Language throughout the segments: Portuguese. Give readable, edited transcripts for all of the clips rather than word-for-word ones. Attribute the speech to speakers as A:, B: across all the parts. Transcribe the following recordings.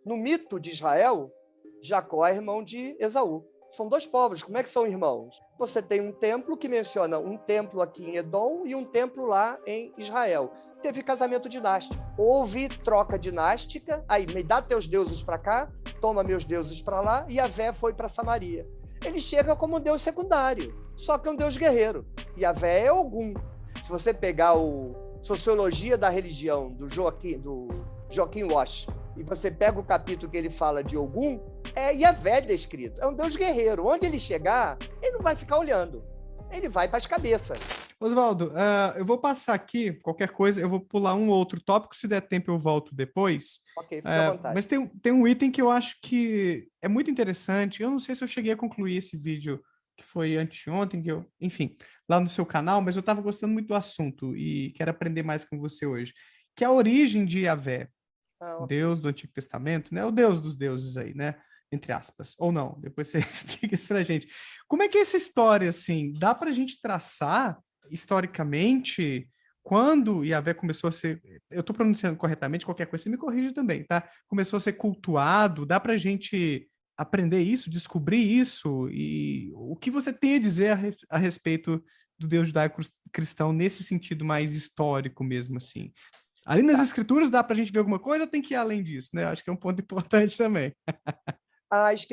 A: No mito de Israel, Jacó é irmão de Esaú. São dois povos, como é que são irmãos? Você tem um templo que menciona um templo aqui em Edom e um templo lá em Israel. Teve casamento dinástico. Houve troca dinástica, aí me dá teus deuses para cá, toma meus deuses para lá, e Yahvé foi para Samaria. Ele chega como um deus secundário, só que é um deus guerreiro. Yahvé é Ogum. Se você pegar o Sociologia da Religião, do Joaquim Walsh, e você pega o capítulo que ele fala de Ogum, é Yahvé descrito. É um deus guerreiro. Onde ele chegar, ele não vai ficar olhando. Ele vai para as cabeças.
B: Oswaldo, eu vou passar aqui, qualquer coisa, eu vou pular um outro tópico, se der tempo eu volto depois.
A: Ok, fica à vontade.
B: Mas tem um item que eu acho que é muito interessante. Eu não sei se eu cheguei a concluir esse vídeo, que foi anteontem, enfim, lá no seu canal, mas eu estava gostando muito do assunto e quero aprender mais com você hoje. Que é a origem de Yahvé,
A: Ok.
B: Deus do Antigo Testamento, né? O Deus dos deuses aí, né? Entre aspas. Ou não, depois você explica isso pra gente. Como é que é essa história, assim? Dá pra gente traçar, historicamente, quando Yahvé começou a ser... Eu tô pronunciando corretamente, qualquer coisa você me corrige também, tá? Começou a ser cultuado, dá pra gente aprender isso, descobrir isso? E o que você tem a dizer a respeito do Deus judaico-cristão nesse sentido mais histórico mesmo, assim? Ali nas
A: Tá.
B: escrituras dá para a gente ver alguma coisa ou tem que ir além disso, né? Acho que é um ponto importante também.
A: As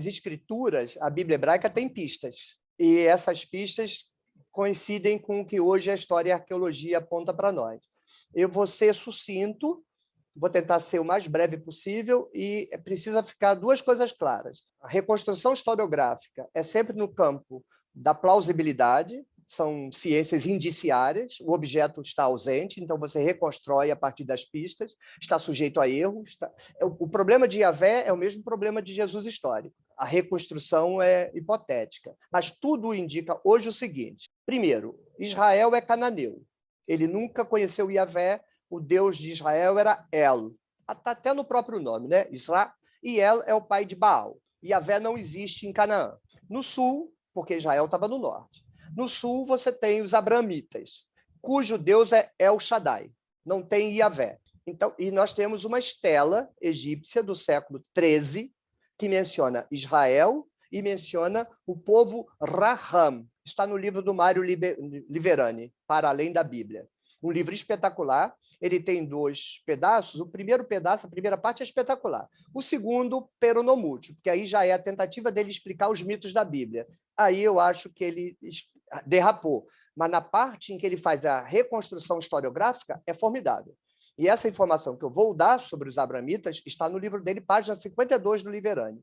A: escrituras, a Bíblia hebraica tem pistas. E essas pistas coincidem com o que hoje a história e a arqueologia aponta para nós. Eu vou ser sucinto, vou tentar ser o mais breve possível e precisa ficar duas coisas claras. A reconstrução historiográfica é sempre no campo da plausibilidade, são ciências indiciárias, o objeto está ausente, então você reconstrói a partir das pistas, está sujeito a erros. O problema de Yahvé é o mesmo problema de Jesus histórico. A reconstrução é hipotética. Mas tudo indica hoje o seguinte: primeiro, Israel é cananeu. Ele nunca conheceu Yahvé, o Deus de Israel era El. Está até no próprio nome, né? Israel. E El é o pai de Baal. Yahvé não existe em Canaã. No sul, porque Israel estava no norte. No sul, você tem os abramitas, cujo Deus é El Shaddai. Não tem Yahvé. Então, e nós temos uma estela egípcia do século XIII que menciona Israel e menciona o povo Raham. Está no livro do Mário Liverani, Para Além da Bíblia. Um livro espetacular. Ele tem dois pedaços. O primeiro pedaço, a primeira parte, é espetacular. O segundo, peronomútil, porque aí já é a tentativa dele explicar os mitos da Bíblia. Aí eu acho que ele derrapou. Mas na parte em que ele faz a reconstrução historiográfica, é formidável. E essa informação que eu vou dar sobre os abramitas está no livro dele, página 52 do Liverani,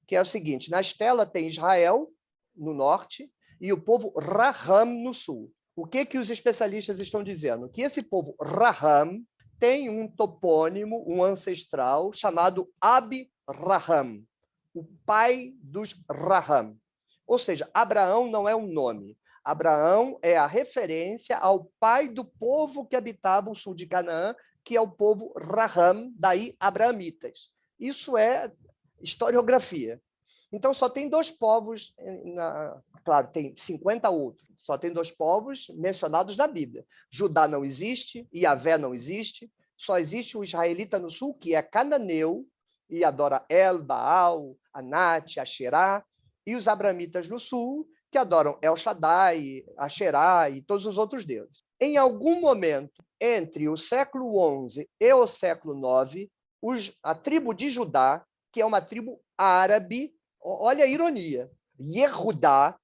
A: que é o seguinte: na estela tem Israel, no norte, e o povo Raham, no sul. O que os especialistas estão dizendo? Que esse povo Raham tem um topônimo, um ancestral, chamado Ab-Raham, o pai dos Raham. Ou seja, Abraão não é um nome. Abraão é a referência ao pai do povo que habitava o sul de Canaã, que é o povo Raham, daí abraamitas. Isso é historiografia. Então, só tem dois povos, claro, tem 50 outros, só tem dois povos mencionados na Bíblia. Judá não existe, Yahvé não existe, só existe o israelita no sul, que é cananeu, e adora El, Baal, Anat, Asherá, e os abramitas no sul, que adoram El Shaddai, Asherá e todos os outros deuses. Em algum momento, entre o século XI e o século IX, a tribo de Judá, que é uma tribo árabe, olha a ironia, Yehudá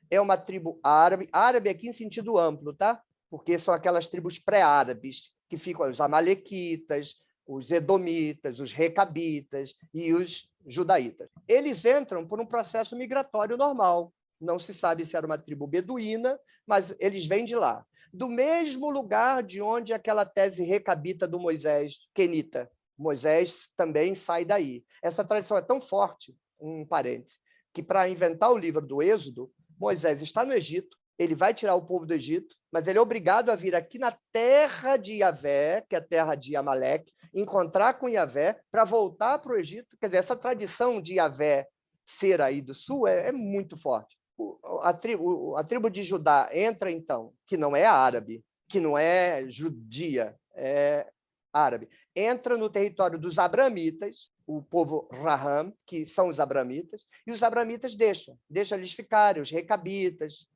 A: é uma tribo árabe, árabe aqui em sentido amplo, tá? Porque são aquelas tribos pré-árabes, que ficam os amalequitas, os edomitas, os recabitas e os judaítas. Eles entram por um processo migratório normal. Não se sabe se era uma tribo beduína, mas eles vêm de lá. Do mesmo lugar de onde aquela tese recabita do Moisés quenita. Moisés também sai daí. Essa tradição é tão forte, um parêntese, que para inventar o livro do Êxodo, Moisés está no Egito, ele vai tirar o povo do Egito, mas ele é obrigado a vir aqui na terra de Yahvé, que é a terra de Amaleque, encontrar com Yahvé para voltar para o Egito. Quer dizer, essa tradição de Yahvé ser aí do sul é muito forte. A tribo de Judá entra, então, que não é árabe, que não é judia, é árabe, entra no território dos abramitas, o povo Raham, que são os abramitas, e os abramitas deixam eles ficarem, os recabitas,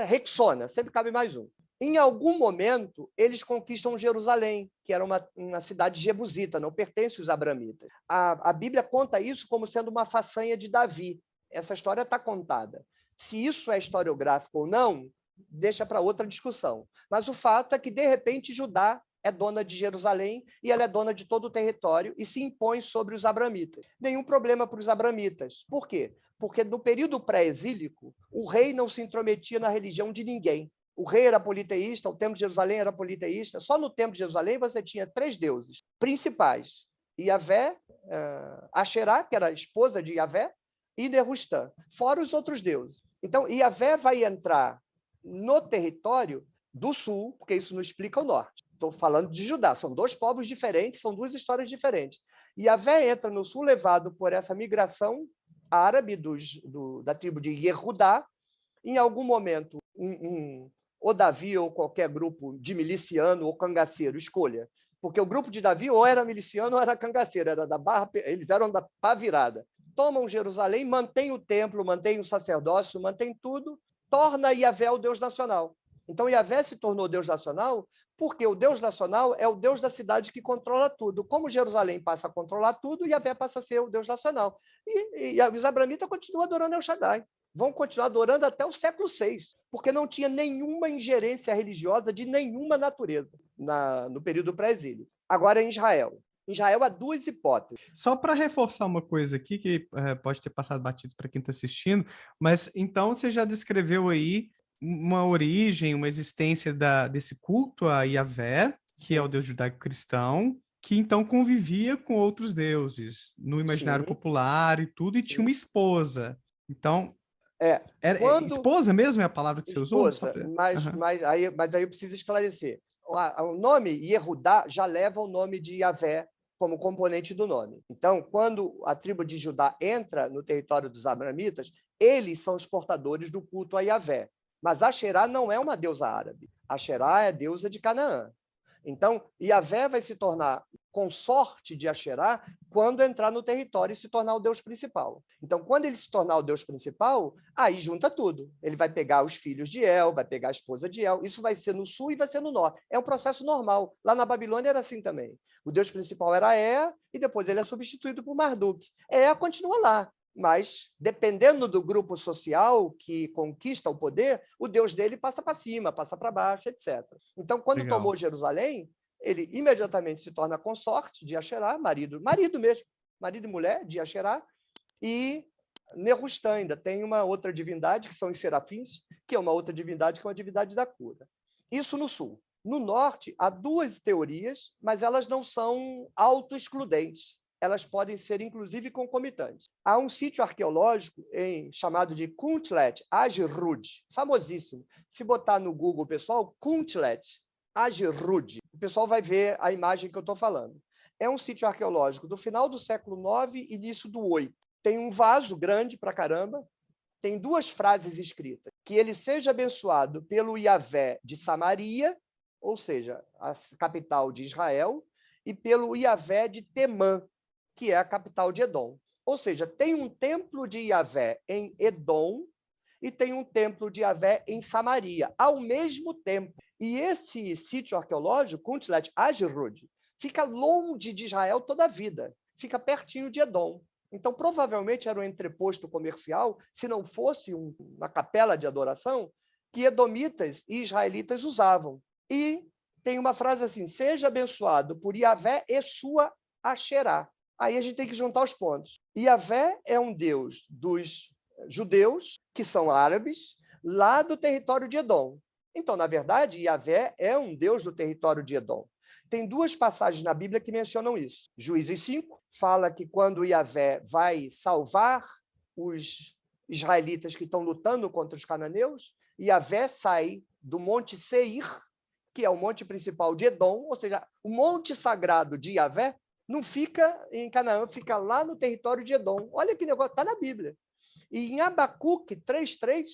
A: Rexona, sempre cabe mais um. Em algum momento, eles conquistam Jerusalém, que era uma cidade jebusita, não pertence aos abramitas. A Bíblia conta isso como sendo uma façanha de Davi. Essa história está contada. Se isso é historiográfico ou não, deixa para outra discussão. Mas o fato é que, de repente, Judá é dona de Jerusalém e ela é dona de todo o território e se impõe sobre os abramitas. Nenhum problema para os abramitas. Por quê? Porque no período pré-exílico, o rei não se intrometia na religião de ninguém. O rei era politeísta, o templo de Jerusalém era politeísta. Só no templo de Jerusalém você tinha 3 deuses principais: Iavé, Asherá, que era a esposa de Iavé, e Nerustã, fora os outros deuses. Então, Iavé vai entrar no território do sul, porque isso não explica o norte. Estou falando de Judá, são 2 povos diferentes, são 2 histórias diferentes. Iavé entra no sul levado por essa migração árabe da tribo de Yehudá. Em algum momento, ou Davi ou qualquer grupo de miliciano ou cangaceiro, escolha. Porque o grupo de Davi ou era miliciano ou era cangaceiro, eles eram da pá virada. Tomam Jerusalém, mantêm o templo, mantêm o sacerdócio, mantêm tudo, torna Iavé o Deus nacional. Então, Iavé se tornou Deus nacional porque o Deus nacional é o Deus da cidade que controla tudo. Como Jerusalém passa a controlar tudo, Iavé passa a ser o Deus nacional. E os abramitas continuam adorando El Shaddai. Vão continuar adorando até o século VI, porque não tinha nenhuma ingerência religiosa de nenhuma natureza no período pré-exílio. Agora, em Israel. Em Israel, há 2 hipóteses.
B: Só para reforçar uma coisa aqui, que pode ter passado batido para quem está assistindo, mas então você já descreveu aí uma origem, uma existência desse culto a Yahvé, que é o Deus judaico-cristão, que então convivia com outros deuses no imaginário popular e tudo, e tinha uma esposa. Então, esposa mesmo é a palavra que você usou?
A: Mas aí eu preciso esclarecer. O nome Yehudá já leva o nome de Yahvé como componente do nome. Então, quando a tribo de Judá entra no território dos abramitas, eles são os portadores do culto a Yahvé. Mas Asherá não é uma deusa árabe. Asherá é deusa de Canaã. Então, Yahvé vai se tornar consorte de Asherá quando entrar no território e se tornar o Deus principal. Então, quando ele se tornar o Deus principal, aí junta tudo. Ele vai pegar os filhos de El, vai pegar a esposa de El. Isso vai ser no sul e vai ser no norte. É um processo normal. Lá na Babilônia era assim também. O Deus principal era Ea e depois ele é substituído por Marduk. Ea continua lá, mas, dependendo do grupo social que conquista o poder, o Deus dele passa para cima, passa para baixo, etc. Então, quando tomou Jerusalém, ele imediatamente se torna consorte de Asherá, marido mesmo, marido e mulher de Asherá, e Nerustã ainda tem uma outra divindade, que são os serafins, que é uma outra divindade, que é uma divindade da cura. Isso no sul. No norte, há 2 teorias, mas elas não são auto-excludentes. Elas podem ser, inclusive, concomitantes. Há um sítio arqueológico chamado de Kuntlet Ajrud, famosíssimo. Se botar no Google, pessoal, Kuntlet Ajrud, o pessoal vai ver a imagem que eu estou falando. É um sítio arqueológico do final do século IX, início do VIII. Tem um vaso grande pra caramba, tem 2 frases escritas: que ele seja abençoado pelo Yahvé de Samaria, ou seja, a capital de Israel, e pelo Yahvé de Temã, que é a capital de Edom. Ou seja, tem um templo de Yahvé em Edom e tem um templo de Yahvé em Samaria, ao mesmo tempo. E esse sítio arqueológico, Kuntlet Ajrud, fica longe de Israel toda a vida, fica pertinho de Edom. Então, provavelmente era um entreposto comercial, se não fosse uma capela de adoração, que edomitas e israelitas usavam. E tem uma frase assim: seja abençoado por Yahvé e sua Asherá. Aí a gente tem que juntar os pontos. Yahvé é um deus dos judeus, que são árabes, lá do território de Edom. Então, na verdade, Yahvé é um deus do território de Edom. Tem 2 passagens na Bíblia que mencionam isso. Juízes 5 fala que quando Yahvé vai salvar os israelitas que estão lutando contra os cananeus, Yahvé sai do Monte Seir, que é o monte principal de Edom, ou seja, o monte sagrado de Yahvé não fica em Canaã, fica lá no território de Edom. Olha que negócio, está na Bíblia. E em Abacuque 3:3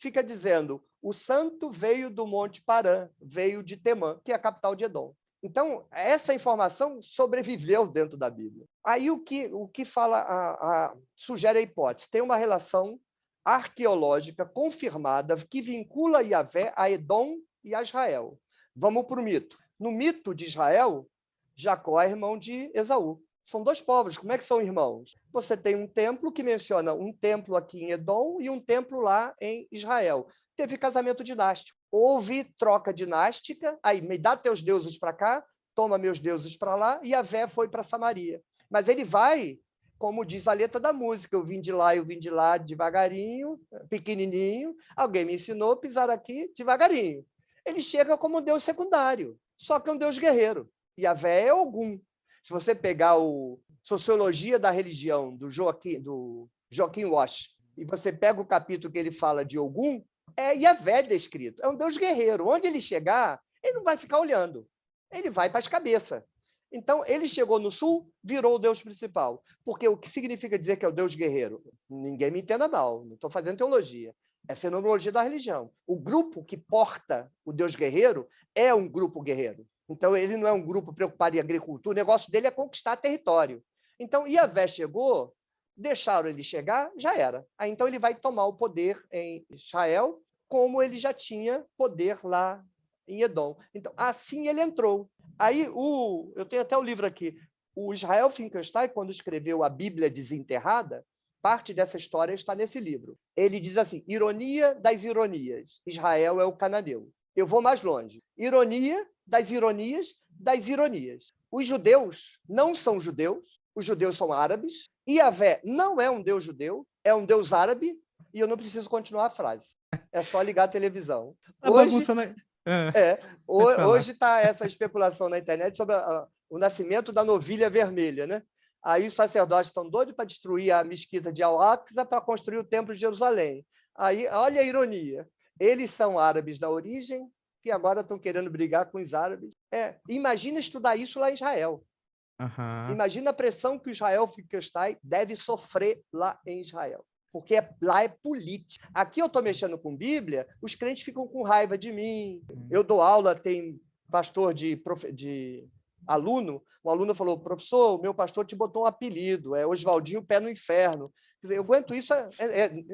A: fica dizendo: o santo veio do Monte Parã, veio de Temã, que é a capital de Edom. Então, essa informação sobreviveu dentro da Bíblia. Aí o que fala, sugere a hipótese, tem uma relação arqueológica confirmada que vincula Yahvé a Edom e a Israel. Vamos para o mito. No mito de Israel, Jacó é irmão de Esaú. São dois povos, como é que são irmãos? Você tem um templo que menciona um templo aqui em Edom e um templo lá em Israel. Teve casamento dinástico. Houve troca dinástica, aí me dá teus deuses para cá, toma meus deuses para lá, e Yahvé foi para Samaria. Mas ele vai, como diz a letra da música, eu vim de lá devagarinho, pequenininho, alguém me ensinou a pisar aqui devagarinho. Ele chega como um deus secundário, só que é um deus guerreiro. Yahvé é Ogum. Se você pegar o Sociologia da Religião, do Joaquim Walsh, e você pega o capítulo que ele fala de Ogum, é Yahvé descrito. É um deus guerreiro. Onde ele chegar, ele não vai ficar olhando. Ele vai para as cabeças. Então, ele chegou no sul, virou o deus principal. Porque o que significa dizer que é o deus guerreiro? Ninguém me entenda mal, não estou fazendo teologia. É fenomenologia da religião. O grupo que porta o deus guerreiro é um grupo guerreiro. Então, ele não é um grupo preocupado em agricultura, o negócio dele é conquistar território. Então, Yahvé chegou, deixaram ele chegar, já era. Aí, então, ele vai tomar o poder em Israel, como ele já tinha poder lá em Edom. Então, assim ele entrou. Aí, eu tenho até o livro aqui, o Israel Finkelstein, quando escreveu a Bíblia Desenterrada, parte dessa história está nesse livro. Ele diz assim, ironia das ironias, Israel é o cananeu. Eu vou mais longe. Ironia das ironias das ironias. Os judeus não são judeus, os judeus são árabes, Yahvé não é um deus judeu, é um deus árabe, e eu não preciso continuar a frase. É só ligar a televisão. Hoje está essa especulação na internet sobre o nascimento da novilha vermelha, né? Aí os sacerdotes estão doidos para destruir a mesquita de Al-Aqsa para construir o templo de Jerusalém. Aí, olha a ironia. Eles são árabes da origem, que agora estão querendo brigar com os árabes. Imagina estudar isso lá em Israel. Imagina a pressão que o Israel Finkelstein deve sofrer lá em Israel. Porque lá é política. Aqui eu estou mexendo com Bíblia, os crentes ficam com raiva de mim. Eu dou aula, tem pastor de aluno, um aluno falou, professor, o meu pastor te botou um apelido, é Oswaldinho Pé no Inferno. Quer dizer, eu aguento isso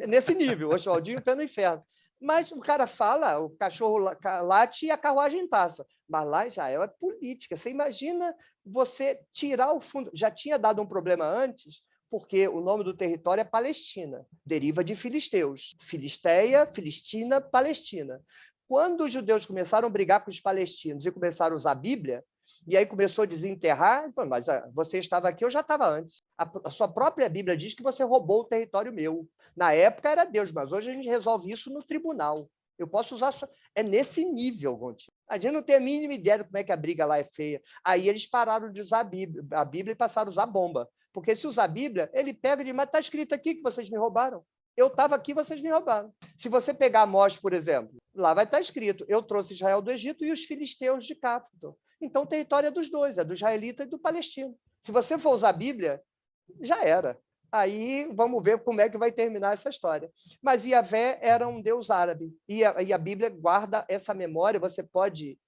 A: nesse nível, Oswaldinho Pé no Inferno. Mas o cara fala, o cachorro late e a carruagem passa. Mas lá em Israel é política. Você imagina você tirar o fundo. Já tinha dado um problema antes, porque o nome do território é Palestina, deriva de filisteus. Filisteia, Filistina, Palestina. Quando os judeus começaram a brigar com os palestinos e começaram a usar a Bíblia, e aí começou a desenterrar, mas você estava aqui, eu já estava antes. A sua própria Bíblia diz que você roubou o território meu. Na época era Deus, mas hoje a gente resolve isso no tribunal. Eu posso usar... É nesse nível, Gonti. A gente não tem a mínima ideia de como é que a briga lá é feia. Aí eles pararam de usar a Bíblia e passaram a usar bomba. Porque se usar a Bíblia, ele pega e diz, mas está escrito aqui que vocês me roubaram. Eu estava aqui, vocês me roubaram. Se você pegar Amós, por exemplo, lá vai estar escrito, eu trouxe Israel do Egito e os filisteus de Cáfito. Então, o território é dos dois, é do israelita e do palestino. Se você for usar a Bíblia, já era. Aí, vamos ver como é que vai terminar essa história. Mas Yahvé era um deus árabe. E a Bíblia guarda essa memória, você pode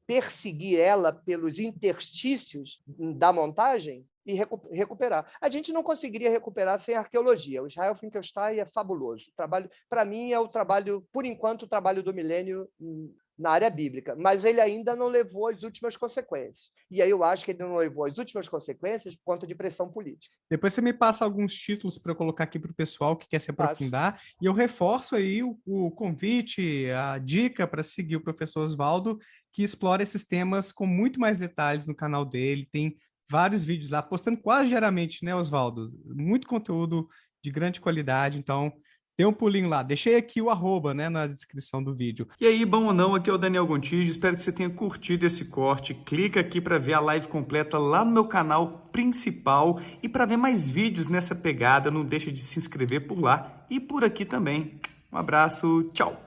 A: perseguir ela pelos interstícios da montagem e recuperar. A gente não conseguiria recuperar sem arqueologia. O Israel Finkelstein é fabuloso. Para mim, é o trabalho, por enquanto, o trabalho do milênio na área bíblica, mas ele ainda não levou as últimas consequências. E aí eu acho que ele não levou as últimas consequências por conta de pressão política.
B: Depois você me passa alguns títulos para eu colocar aqui para o pessoal que quer se aprofundar, e eu reforço aí o convite, a dica para seguir o professor Oswaldo, que explora esses temas com muito mais detalhes no canal dele, tem vários vídeos lá, postando quase diariamente, né, Oswaldo? Muito conteúdo de grande qualidade, então... Dê um pulinho lá. Deixei aqui o @, né, na descrição do vídeo. E aí, bom ou não, aqui é o Daniel Gontijo. Espero que você tenha curtido esse corte. Clica aqui para ver a live completa lá no meu canal principal. E para ver mais vídeos nessa pegada, não deixa de se inscrever por lá e por aqui também. Um abraço, tchau!